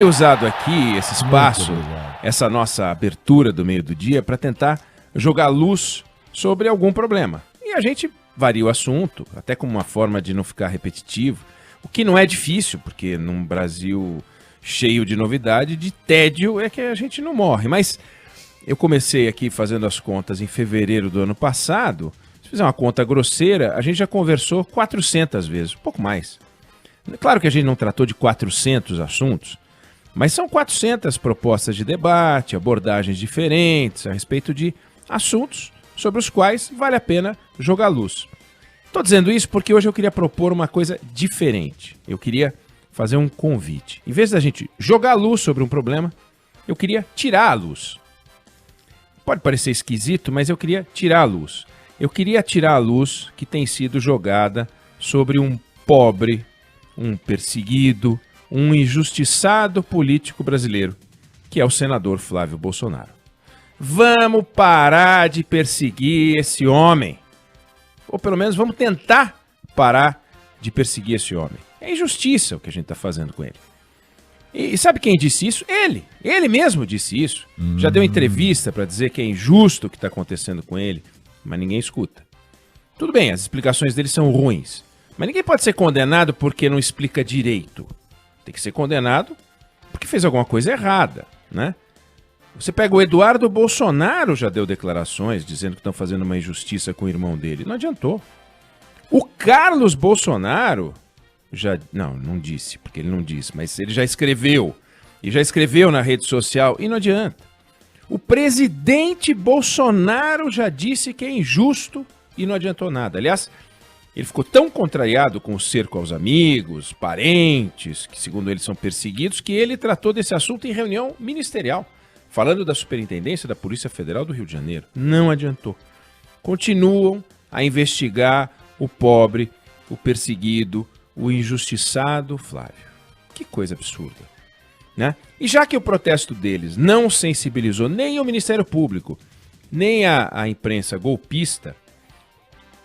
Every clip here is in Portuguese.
Usado aqui esse espaço, essa nossa abertura do meio do dia para tentar jogar luz sobre algum problema. E a gente varia o assunto, até como uma forma de não ficar repetitivo, o que não é difícil, porque num Brasil cheio de novidade, de tédio é que a gente não morre. Mas eu comecei aqui fazendo as contas em fevereiro do ano passado, se fizer uma conta grosseira, a gente já conversou 400 vezes, um pouco mais. Claro que a gente não tratou de 400 assuntos, mas são 400 propostas de debate, abordagens diferentes a respeito de assuntos sobre os quais vale a pena jogar luz. Estou dizendo isso porque hoje eu queria propor uma coisa diferente. Eu queria fazer um convite. Em vez da gente jogar luz sobre um problema, eu queria tirar a luz. Pode parecer esquisito, mas eu queria tirar a luz. Eu queria tirar a luz que tem sido jogada sobre um pobre, um perseguido, um injustiçado político brasileiro, que é o senador Flávio Bolsonaro. Vamos parar de perseguir esse homem. Ou pelo menos vamos tentar parar de perseguir esse homem. É injustiça o que a gente está fazendo com ele. E sabe quem disse isso? Ele. Ele mesmo disse isso. Já deu entrevista para dizer que é injusto o que está acontecendo com ele, mas ninguém escuta. Tudo bem, as explicações dele são ruins, mas ninguém pode ser condenado porque não explica direito. Tem que ser condenado porque fez alguma coisa errada, né? Você pega o Eduardo Bolsonaro, já deu declarações dizendo que estão fazendo uma injustiça com o irmão dele. Não adiantou. O Carlos Bolsonaro já... Não disse, porque ele não disse, mas ele já escreveu. E já escreveu na rede social e não adianta. O presidente Bolsonaro já disse que é injusto e não adiantou nada. Aliás, ele ficou tão contrariado com o cerco aos amigos, parentes, que segundo ele são perseguidos, que ele tratou desse assunto em reunião ministerial, falando da Superintendência da Polícia Federal do Rio de Janeiro. Não adiantou. Continuam a investigar o pobre, o perseguido, o injustiçado Flávio. Que coisa absurda, né? E já que o protesto deles não sensibilizou nem o Ministério Público, nem a imprensa golpista,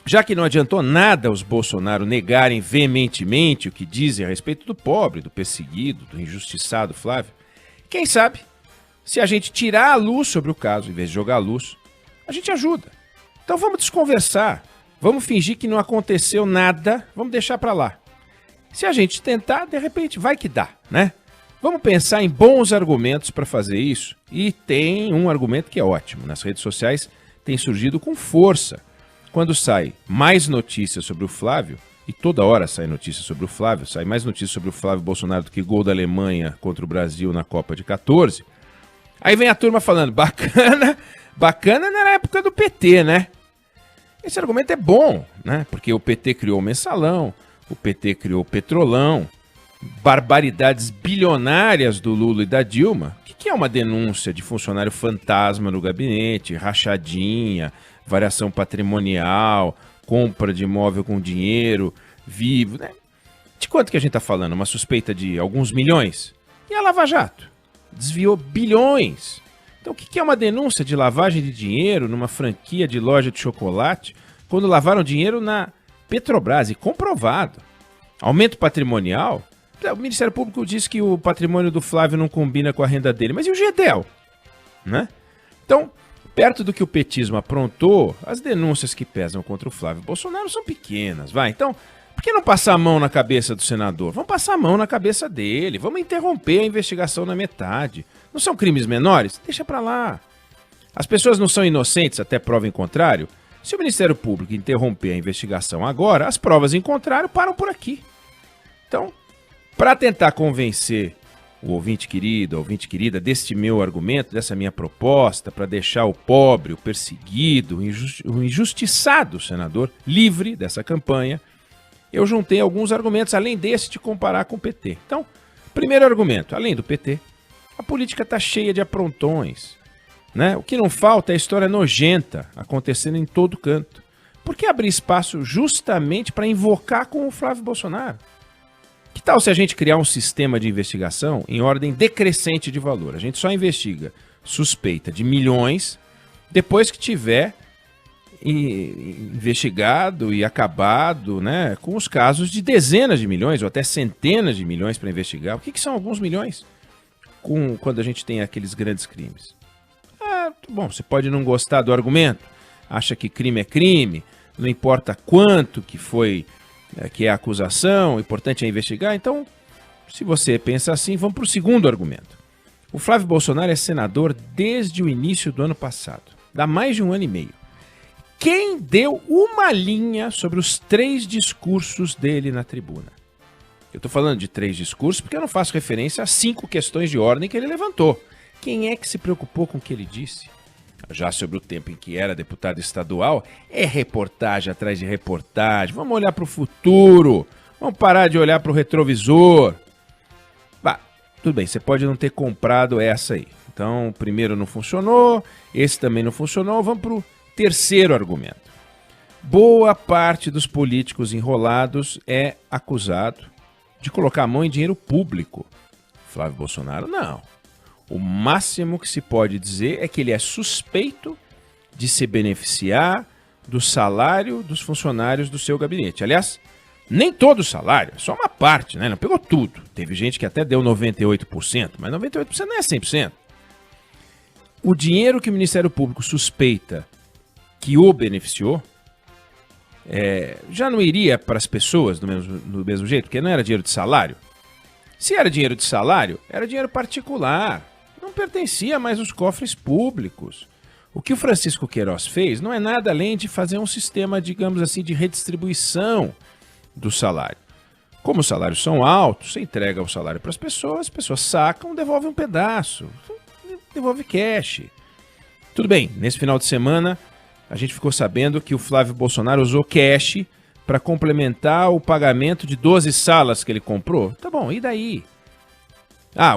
já que não adiantou nada os Bolsonaro negarem veementemente o que dizem a respeito do pobre, do perseguido, do injustiçado Flávio, quem sabe, se a gente tirar a luz sobre o caso, em vez de jogar a luz, a gente ajuda. Então vamos desconversar, vamos fingir que não aconteceu nada, vamos deixar para lá. Se a gente tentar, de repente, vai que dá, né? Vamos pensar em bons argumentos para fazer isso. E tem um argumento que é ótimo. Nas redes sociais tem surgido com força. Quando sai mais notícias sobre o Flávio, e toda hora sai notícia sobre o Flávio, sai mais notícias sobre o Flávio Bolsonaro do que gol da Alemanha contra o Brasil na Copa de 14, aí vem a turma falando, bacana na época do PT, né? Esse argumento é bom, né? Porque o PT criou o Mensalão, o PT criou o Petrolão, barbaridades bilionárias do Lula e da Dilma. O que é uma denúncia de funcionário fantasma no gabinete, rachadinha, variação patrimonial, compra de imóvel com dinheiro vivo, né? De quanto que a gente está falando? Uma suspeita de alguns milhões? E a Lava Jato? Desviou bilhões. Então o que é uma denúncia de lavagem de dinheiro numa franquia de loja de chocolate quando lavaram dinheiro na Petrobras? E comprovado. Aumento patrimonial? O Ministério Público disse que o patrimônio do Flávio não combina com a renda dele. Mas e o Gedel? Né? Então, perto do que o petismo aprontou, as denúncias que pesam contra o Flávio Bolsonaro são pequenas. Então, por que não passar a mão na cabeça do senador? Vamos passar a mão na cabeça dele. Vamos interromper a investigação na metade. Não são crimes menores? Deixa pra lá. As pessoas não são inocentes até prova em contrário? Se o Ministério Público interromper a investigação agora, as provas em contrário param por aqui. Então, para tentar convencer o ouvinte querido, a ouvinte querida, deste meu argumento, dessa minha proposta, para deixar o pobre, o perseguido, o injustiçado senador livre dessa campanha, eu juntei alguns argumentos, além desse de comparar com o PT. Então, primeiro argumento, além do PT, a política está cheia de aprontões, né? O que não falta é história nojenta acontecendo em todo canto. Por que abrir espaço justamente para invocar com o Flávio Bolsonaro? Que tal se a gente criar um sistema de investigação em ordem decrescente de valor? A gente só investiga suspeita de milhões depois que tiver investigado e acabado, né, com os casos de dezenas de milhões ou até centenas de milhões para investigar. O que são alguns milhões? quando a gente tem aqueles grandes crimes? Bom, você pode não gostar do argumento, acha que crime é crime, não importa quanto que foi, que é a acusação, o importante é investigar. Então, se você pensa assim, vamos para o segundo argumento. O Flávio Bolsonaro é senador desde o início do ano passado, dá mais de 1 ano e meio. Quem deu uma linha sobre os 3 discursos dele na tribuna? Eu estou falando de 3 discursos porque eu não faço referência a 5 questões de ordem que ele levantou. Quem é que se preocupou com o que ele disse? Já sobre o tempo em que era deputado estadual, é reportagem atrás de reportagem. Vamos olhar para o futuro, vamos parar de olhar para o retrovisor. Tudo bem, você pode não ter comprado essa aí. Então, o primeiro não funcionou, esse também não funcionou. Vamos para o terceiro argumento. Boa parte dos políticos enrolados é acusado de colocar a mão em dinheiro público. Flávio Bolsonaro, não. O máximo que se pode dizer é que ele é suspeito de se beneficiar do salário dos funcionários do seu gabinete. Aliás, nem todo o salário, só uma parte, né? Não pegou tudo. Teve gente que até deu 98%, mas 98% não é 100%. O dinheiro que o Ministério Público suspeita que o beneficiou, já não iria para as pessoas do mesmo jeito, porque não era dinheiro de salário. Se era dinheiro de salário, era dinheiro particular. Não pertencia mais aos cofres públicos. O que o Francisco Queiroz fez não é nada além de fazer um sistema, digamos assim, de redistribuição do salário. Como os salários são altos, você entrega o salário para as pessoas sacam, devolvem um pedaço, devolve cash. Tudo bem, nesse final de semana a gente ficou sabendo que o Flávio Bolsonaro usou cash para complementar o pagamento de 12 salas que ele comprou. Tá bom, e daí?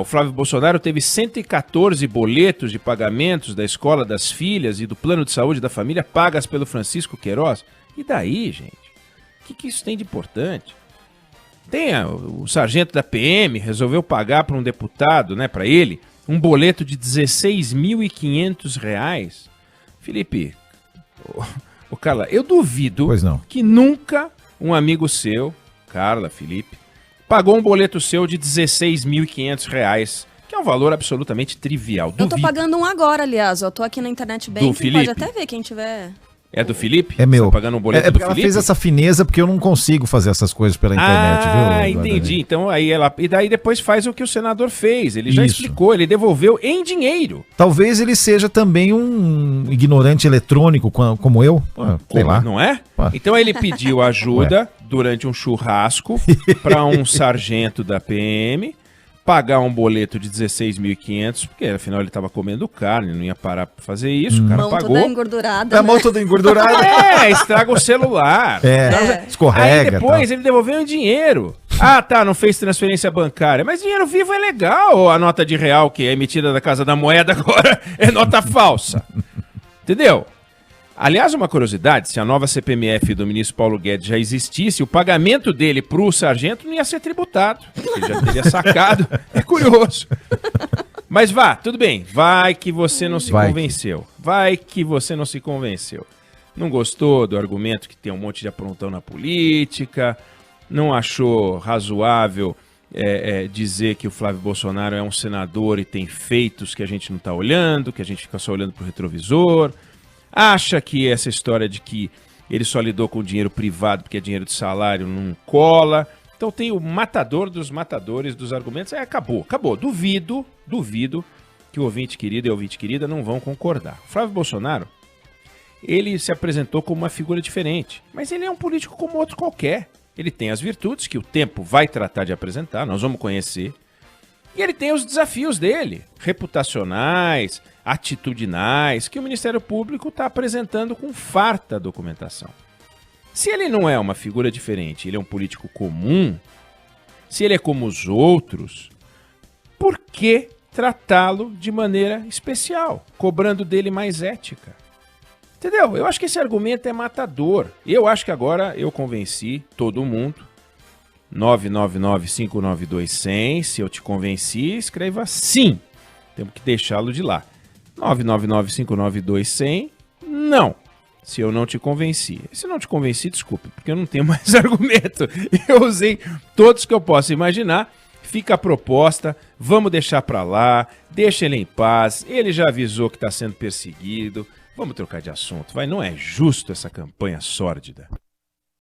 O Flávio Bolsonaro teve 114 boletos de pagamentos da escola das filhas e do plano de saúde da família pagas pelo Francisco Queiroz. E daí, gente? O que isso tem de importante? O sargento da PM resolveu pagar para um deputado, né, para ele, um boleto de R$16.500. Felipe, Carla, eu duvido que nunca um amigo seu, Carla, Felipe, pagou um boleto seu de R$16.500, que é um valor absolutamente trivial. Eu tô pagando um agora, aliás. Eu tô aqui na internet banking, pode até ver quem tiver. É do Felipe? É meu. Você tá pagando um boleto do Felipe? Ela fez essa fineza porque eu não consigo fazer essas coisas pela internet, viu? Entendi. Então aí e daí depois faz o que o senador fez. Ele já explicou, ele devolveu em dinheiro. Talvez ele seja também um ignorante eletrônico como eu. Sei lá. Não é? Então ele pediu ajuda durante um churrasco para um sargento da PM pagar um boleto de 16.500, porque afinal ele estava comendo carne, não ia parar para fazer isso, o cara pagou. Toda engordurada. A mão toda engordurada. Estraga o celular. Escorrega. Aí depois ele devolveu em dinheiro. Não fez transferência bancária, mas dinheiro vivo é legal. A nota de real que é emitida da Casa da Moeda agora é nota falsa. Entendeu? Aliás, uma curiosidade, se a nova CPMF do ministro Paulo Guedes já existisse, o pagamento dele para o sargento não ia ser tributado. Ele já teria sacado. É curioso. Mas tudo bem. Vai que você não se convenceu. Vai que você não se convenceu. Não gostou do argumento que tem um monte de aprontão na política, não achou razoável dizer que o Flávio Bolsonaro é um senador e tem feitos que a gente não está olhando, que a gente fica só olhando para o retrovisor. Acha que essa história de que ele só lidou com dinheiro privado porque é dinheiro de salário não cola. Então tem o matador dos matadores dos argumentos. Acabou. Duvido que o ouvinte querido e a ouvinte querida não vão concordar. O Flávio Bolsonaro, ele se apresentou como uma figura diferente, mas ele é um político como outro qualquer. Ele tem as virtudes que o tempo vai tratar de apresentar, nós vamos conhecer. E ele tem os desafios dele, reputacionais, atitudinais, que o Ministério Público está apresentando com farta documentação. Se ele não é uma figura diferente, ele é um político comum, se ele é como os outros, por que tratá-lo de maneira especial, cobrando dele mais ética? Entendeu? Eu acho que esse argumento é matador. Eu acho que agora eu convenci todo mundo. 999-592-100. Se eu te convenci, escreva sim. Temos que deixá-lo de lá. 999-592-100. Não. Se eu não te convenci. Se não te convenci, desculpe, porque eu não tenho mais argumento. Eu usei todos que eu posso imaginar. fica a proposta, vamos deixar pra lá, deixa ele em paz, ele já avisou que tá sendo perseguido, vamos trocar de assunto, vai, não é justo essa campanha sórdida.